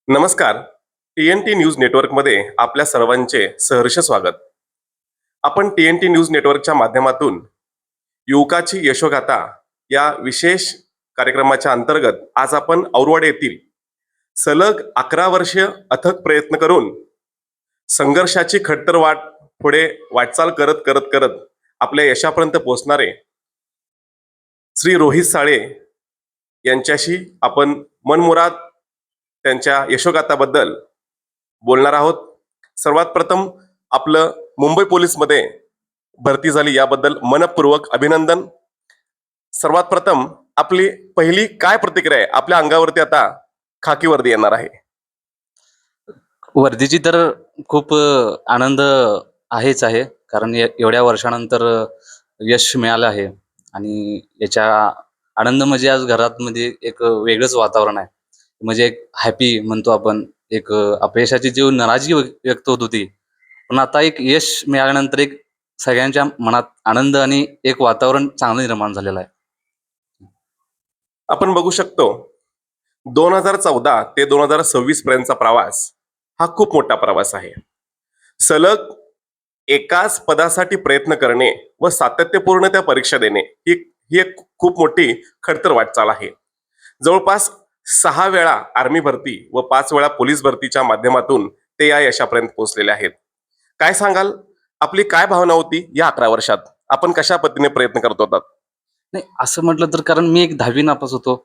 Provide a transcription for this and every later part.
नमस्कार. TNT news नेटवर्कमध्ये आपल्या सर्वांचे सहर्ष स्वागत. आपण TNT न्यूज नेटवर्कच्या माध्यमातून युवकाची यशोगाथा या विशेष कार्यक्रमाच्या अंतर्गत आज आपण औरवाड येथील सलग 11 वर्ष अथक प्रयत्न करून संघर्षाची खडतर पुढे वाटचाल करत करत करत आपल्या यशापर्यंत पोहोचणारे श्री रोहित साळे यांच्याशी आपण मनमुराद त्यांच्या यशोगाथाबद्दल बोलणार आहोत. सर्वात प्रथम आपलं मुंबई पोलीसमध्ये भरती झाली याबद्दल मनपूर्वक अभिनंदन. सर्वात प्रथम आपली पहिली काय प्रतिक्रिया आहे? आपल्या अंगावरती आता खाकी वर्दी येणार आहे. वर्दीची तर खूप आनंद आहेच आहे, कारण एवढ्या वर्षानंतर यश मिळालं आहे आणि याच्या आनंद म्हणजे आज घरात मध्ये एक वेगळंच वातावरण आहे. म्हणजे एक हॅपी म्हणतो आपण, एक अपयशाची जी नाराजगी व्यक्त होत होती, पण आता एक यश मिळाल्यानंतर एक सगळ्यांच्या मनात आनंद आणि एक वातावरण चांगलं निर्माण झालेलं आहे. आपण बघू शकतो 2014 ते 2026 पर्यंतचा प्रवास हा खूप मोठा प्रवास आहे. सलग एकाच पदासाठी प्रयत्न करणे व सातत्यपूर्ण त्या परीक्षा देणे ही ही एक खूप मोठी खडतर वाटचाल आहे. जवळपास 6 वेळा आर्मी भरती व 5 वेळा पोलीस भरतीच्या माध्यमातून ते या यशापर्यंत पोहोचलेले आहेत. काय सांगाल? आपली काय भावना होती या 11 वर्षात? आपण कशा पद्धतीने प्रयत्न करत होतात? नाही, असं म्हटलं तर कारण मी एक 10वी नापास होतो.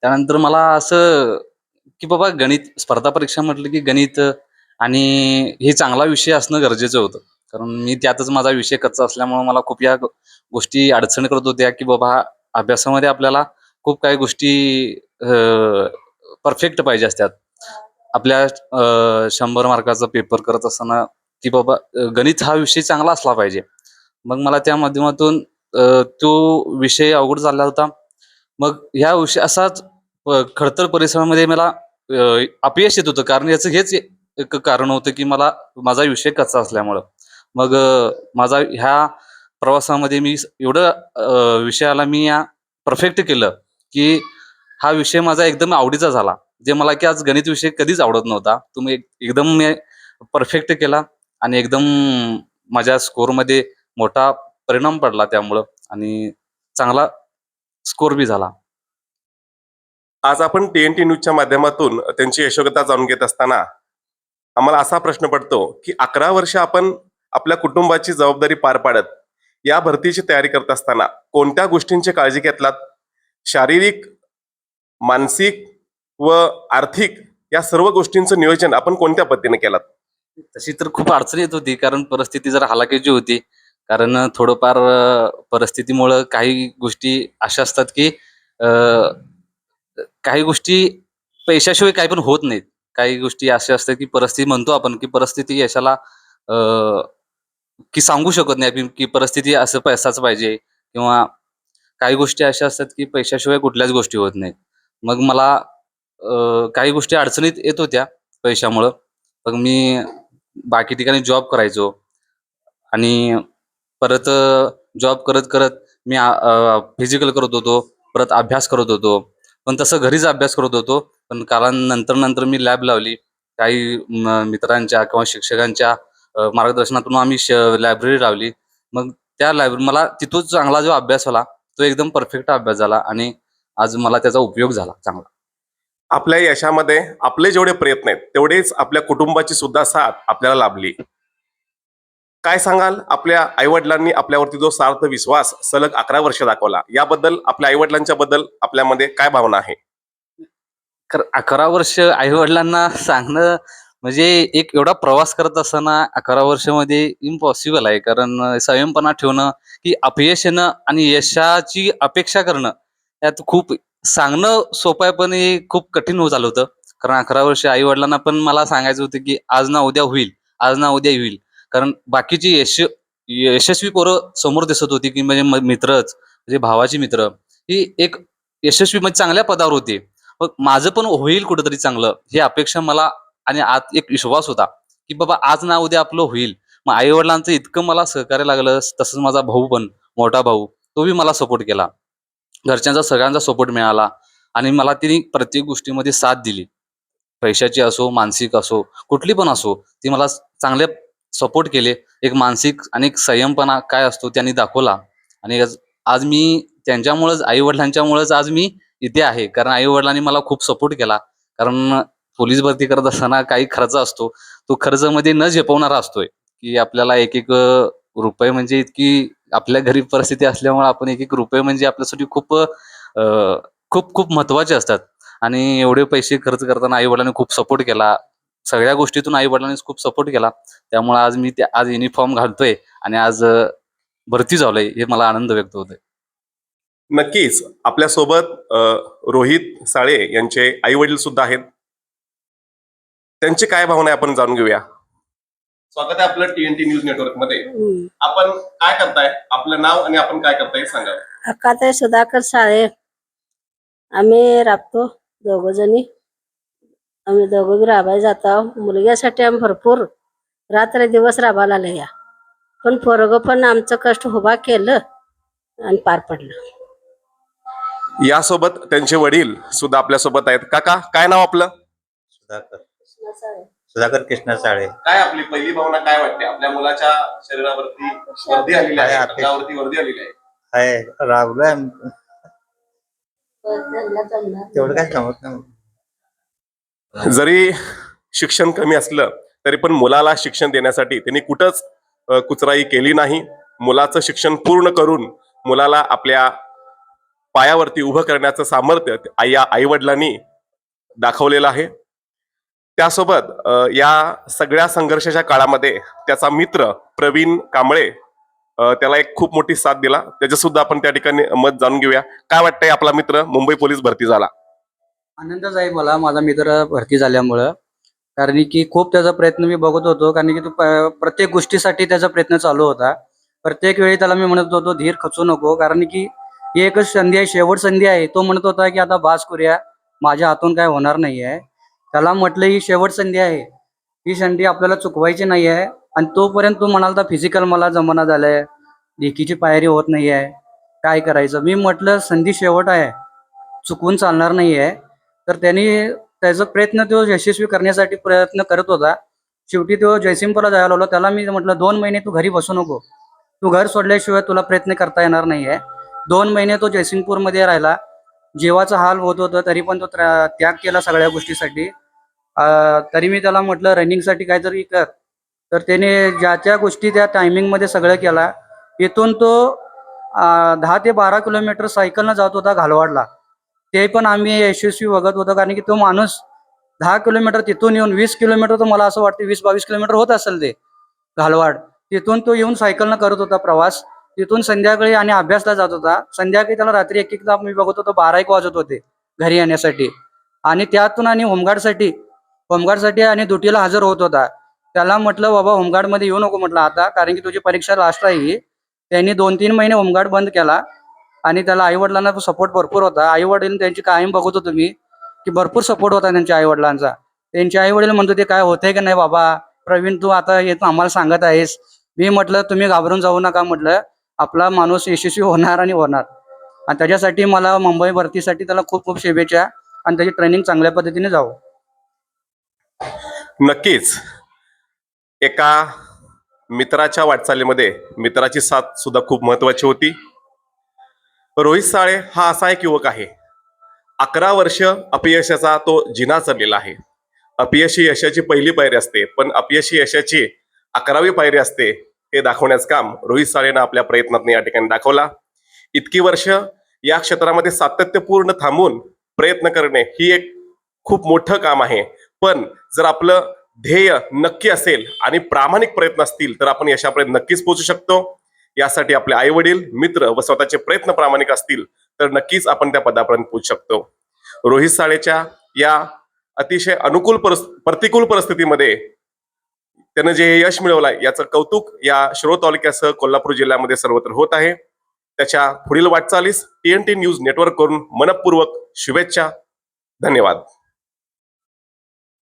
त्यानंतर मला असं की बाबा गणित स्पर्धा परीक्षा म्हटलं की गणित आणि हे चांगला विषय असणं गरजेचं होतं. कारण मी त्यातच माझा विषय कच्चा असल्यामुळं मला खूप या गोष्टी अडचण करत होत्या, की बाबा अभ्यासामध्ये आपल्याला खूप काही गोष्टी परफेक्ट पाहिजे असतात. आपल्या 100 मार्काचा पेपर करत असताना की बाबा गणित हा विषय चांगला असला पाहिजे. मग मला त्या माध्यमातून तो विषय अवघड झाला होता. मग ह्या विषय असाच खडतर परिसरामध्ये मला अपयश येत होतं. कारण याचं हेच एक कारण होतं, की मला माझा विषय कच्चा असल्यामुळं. मग माझा ह्या प्रवासामध्ये मी एवढं विषयाला मी या परफेक्ट केलं, की हा विषय माझा एकदम आवडीचा झाला. जे मला की आज गणित विषय कधीच आवडत नव्हता. तो मी एकदम मी परफेक्ट केला आणि एकदम माझ्या स्कोरमध्ये मोठा परिणाम पडला त्यामुळं आणि चांगला स्कोर बी झाला. आज आपण TNT न्यूजच्या माध्यमातून त्यांची यशोगाथा जाणून घेत असताना आम्हाला असा प्रश्न पडतो की 11 वर्ष आपण आपल्या कुटुंबाची जबाबदारी पार पाडत या भरतीची तयारी करत असताना कोणत्या गोष्टींची काळजी घेतलात? शारीरिक, मानसिक व आर्थिक या सर्व गोष्टींचं नियोजन आपण कोणत्या पद्धतीने केलात? तशी तर खूप अडचण येत होती, कारण परिस्थिती जरा हलाखीची होती. कारण थोडंफार परिस्थितीमुळं काही गोष्टी अशा असतात, की अ, काही गोष्टी पैशाशिवाय काही पण होत नाहीत. काही गोष्टी अशा असतात, की परिस्थिती म्हणतो आपण, की परिस्थिती यशाला अ, की सांगू शकत नाही आपण, की परिस्थिती असं पैसाच पाहिजे किंवा काही गोष्टी अशा असतात, की पैशाशिवाय कुठल्याच गोष्टी होत नाहीत. मग मला काही गोष्टी अडचणीत येत होत्या पैशामुळं. मग मी बाकी ठिकाणी जॉब करायचो आणि परत जॉब करत-करत मी फिजिकल करत होतो, परत अभ्यास करत होतो. पण तसं घरीच अभ्यास करत होतो. पण कारण नंतर मी लॅब लावली. काही मित्रांच्या किंवा शिक्षकांच्या मार्गदर्शनातून आम्ही लायब्ररी लावली. मग त्या मला तिथून चांगला जो अभ्यास झाला, तो एकदम परफेक्ट अभ्यास झाला आणि आज मला त्याचा उपयोग झाला चांगला. आपल्या यशामध्ये आपले जेवढे प्रयत्न आहेत तेवढेच आपल्या कुटुंबाची सुद्धा साथ आपल्याला लाभली. काय सांगाल? आपल्या आईवडिलांनी आपल्यावरती जो सार्थ विश्वास सलग 11 वर्ष दाखवला याबद्दल आपल्या आईवडिलांच्या बद्दल आपल्यामध्ये काय भावना आहे? 11 वर्ष आई-वडिलांना सांगणं म्हणजे एक एवढा प्रवास करत असताना 11 वर्षामध्ये इम्पॉसिबल आहे. कारण संयमपणा ठेवणं, की अपयश येणं आणि यशाची अपेक्षा करणं, यात खूप सांगणं सोपं आहे, पण हे खूप कठीण होत आलं होतं. कारण 11 वर्ष आई-वडिलांना पण मला सांगायचं होतं, की आज ना उद्या होईल, आज ना उद्या होईल. कारण बाकीची यशस्वी पोरं समोर दिसत होती, की म्हणजे मित्रच, म्हणजे भावाची मित्र, ही एक यशस्वी म्हणजे चांगल्या पदावर होती. मग माझं पण होईल कुठेतरी चांगलं, ही अपेक्षा मला आणि आत एक विश्वास होता, की बाबा आज ना उद्या आपलं होईल. मग आई-वडिलांचं इतकं मला सहकार्य लागलं. तसंच माझा भाऊ पण, मोठा भाऊ, तो बी मला सपोर्ट केला. घरच्यांचा सगळ्यांचा सपोर्ट मिळाला आणि मला तिने प्रत्येक गोष्टीमध्ये साथ दिली. पैशाची असो, मानसिक असो, कुठली पण असो, ती मला चांगले सपोर्ट केले. एक मानसिक आणि एक संयमपणा काय असतो त्यांनी दाखवला. आणि आज मी त्यांच्यामुळेच, आई-वडिलांच्यामुळेच आज मी इथे आहे. कारण आई-वडिलांनी मला खूप सपोर्ट केला. कारण पोलीस भरती करत असताना काही खर्च असतो. तो खर्च मध्ये न झेपवणारा असतोय, की आपल्याला एक रुपये म्हणजे इतकी आपल्या गरीब परिस्थिती असल्यामुळे आपण एक रुपये म्हणजे आपल्यासाठी खूप खूप महत्त्वाचे असतात. आणि एवढे पैसे खर्च करताना आई-वडिलांनी खूप सपोर्ट केला. सगळ्या गोष्टीतून आई-वडिलांनी खूप सपोर्ट केला. त्यामुळे आज मी आज युनिफॉर्म घालतोय आणि आज भरती झालोय, हे मला आनंद व्यक्त होतोय. नक्कीच आपल्यासोबत रोहित साळे यांचे आई वडील सुद्धा आहेत. त्यांची काय भावना आहे आपण जाणून घेऊया. स्वागत आहे आपलं TNT न्यूज नेटवर्क मध्ये. आपण काय करताय, आपलं नाव आणि आपण काय करताय सांगा. अक्काताई सुधाकर साळे. आम्ही राबतो दोघ जणी. आम्ही दोघं बी राबायला जातो. मुलग्यासाठी आम्ही भरपूर रात्र दिवस राबायला आले या. पण पोरग पण आमचं कष्ट उभा केलं आणि पार पडलं. यासोबत त्यांचे वडील सुद्धा आपल्यासोबत आहेत. काका काय नाव आपलं? सुधाकर कृष्ण साळे. काय आपली पहिली भावना काय वाटते? आपल्या मुलाच्या शरीरावरती वर्दी आलेली आहे, काय अंगावरती वर्दी आलेली आहे. आहे राबलोय तेवढं काय समजत नाही. जरी शिक्षण कमी असलं तरी पण मुलाला शिक्षण देण्यासाठी त्यांनी कुठंच कुचराई केली नाही. मुलाचं शिक्षण पूर्ण करून मुलाला आपल्या पायावरती उभं करण्याचं सामर्थ्य आई वडिलांनी दाखवलेलं आहे. त्यासोबत या सगळ्या संघर्षाच्या काळामध्ये त्याचा मित्र प्रवीण कांबळे त्याला एक खूप मोठी साथ दिला. त्याचं सुद्धा आपण त्या ठिकाणी मत जाणून घेऊया. काय वाटतंय, आपला मित्र मुंबई पोलीस भरती झाला? आनंदच आहे मला माझा मित्र भरती झाल्यामुळं. कारण की खूप त्याचा प्रयत्न मी बघत होतो. कारण की तो प्रत्येक गोष्टीसाठी त्याचा प्रयत्न चालू होता. प्रत्येक वेळी त्याला मी म्हणत होतो धीर खचू नको, कारण की ही एकच संधी आहे, शेवट संधी आहे. तो म्हणत होता की आता बास करूया, माझ्या हातून काय होणार नाही आहे. त्याला म्हटलं ही शेवट संधी आहे, ही संधी आपल्याला चुकवायची नाही आहे. आणि तोपर्यंत तो म्हणाला फिजिकल मला जमाना झालाय, लेखीची पायरी होत नाही आहे, काय करायचं. मी म्हटलं संधी शेवट आहे, चुकवून चालणार नाही आहे. तर त्यांनी त्याचा प्रयत्न तो यशस्वी करण्यासाठी प्रयत्न करत होता. शेवटी तो जयसिंगपूरला जायला लागलो. त्याला मी म्हटलं 2 महिने तू घरी बसू नको, तू घर सोडल्याशिवाय तुला प्रयत्न करता येणार नाही आहे. 2 महिने तो जयसिंगपूरमध्ये राहिला. जीवाचा हाल होत होतं तरी पण तो त्याग केला सगळ्या गोष्टीसाठी. तरी मी त्याला म्हटलं रनिंगसाठी काहीतरी कर. तर त्याने ज्या ज्या गोष्टी त्या टायमिंगमध्ये सगळं केला. इथून तो 10 ते 12 किलोमीटर सायकलनं जात होता घालवाडला. ते पण आम्ही यशस्वी बघत होतो, कारण की तो माणूस 10 किलोमीटर तिथून येऊन 20 किलोमीटर, तर मला असं वाटतं 20-22 किलोमीटर होत असेल ते घालवाड. तिथून तो येऊन सायकलनं करत होता प्रवास. तिथून संध्याकाळी आणि अभ्यासला जात होता. संध्याकाळी त्याला रात्री एक मी बघत होतो 12-1 वाजत होते घरी येण्यासाठी. आणि त्यातून आणि होमगार्डसाठी आणि ड्युटीला हजर होत होता. त्याला म्हटलं बाबा होमगार्डमध्ये येऊ नको म्हटलं आता, कारण की तुझी परीक्षा लास्ट आहे. त्यांनी 2-3 महिने होमगार्ड बंद केला. आणि त्याला आईवडिलांना सपोर्ट भरपूर होता. आईवडील त्यांची कायम बघत होतो मी की भरपूर सपोर्ट होता त्यांच्या आईवडिलांचा. त्यांचे आईवडील म्हणतो ते काय होतंय का नाही बाबा प्रवीण, तू आता येतो आम्हाला सांगत आहेस. मी म्हटलं तुम्ही घाबरून जाऊ नका, म्हटलं आपला माणूस यशस्वी होणार आणि होणार. आणि त्याच्यासाठी मला मुंबई भरतीसाठी त्याला खूप खूप शुभेच्छा, आणि त्याची ट्रेनिंग चांगल्या पद्धतीने जावं. नक्कीच एका मित्राच्या वाटचालीमध्ये मित्राची साथ सुद्धा खूप महत्वाची होती. रोहित साळे हा असा एक युवक आहे, 11 वर्ष अपयशाचा तो जिना चढलेला आहे. अपयशी यशाची पहिली पायरी असते, पण अपयशी यशाची 11वी पायरी असते, हे दाखवण्याचं काम रोहित साळेनं आपल्या प्रयत्नातून या ठिकाणी दाखवला. इतकी वर्ष या क्षेत्रामध्ये सातत्यपूर्ण थांबून प्रयत्न करणे ही एक खूप मोठं काम आहे. पण जर आपलं ध्येय नक्की असेल आणि प्रामाणिक प्रयत्न असतील तर आपण यशापर्यंत नक्कीच पोहोचू शकतो. यासाठी आपले आई वडील, मित्र व स्वतःचे प्रयत्न प्रामाणिक असतील तर नक्कीच आपण त्या पदापर्यंत पोहोचू शकतो. रोहित साळेच्या या अतिशय प्रतिकूल परिस्थितीमध्ये त्यानं जे यश मिळवलंय याचं कौतुक या शिरोळ तालुक्यासह कोल्हापूर जिल्ह्यामध्ये सर्वत्र होत आहे. त्याच्या पुढील वाटचालीस TNT न्यूज नेटवर्क करून मनपूर्वक शुभेच्छा. धन्यवाद.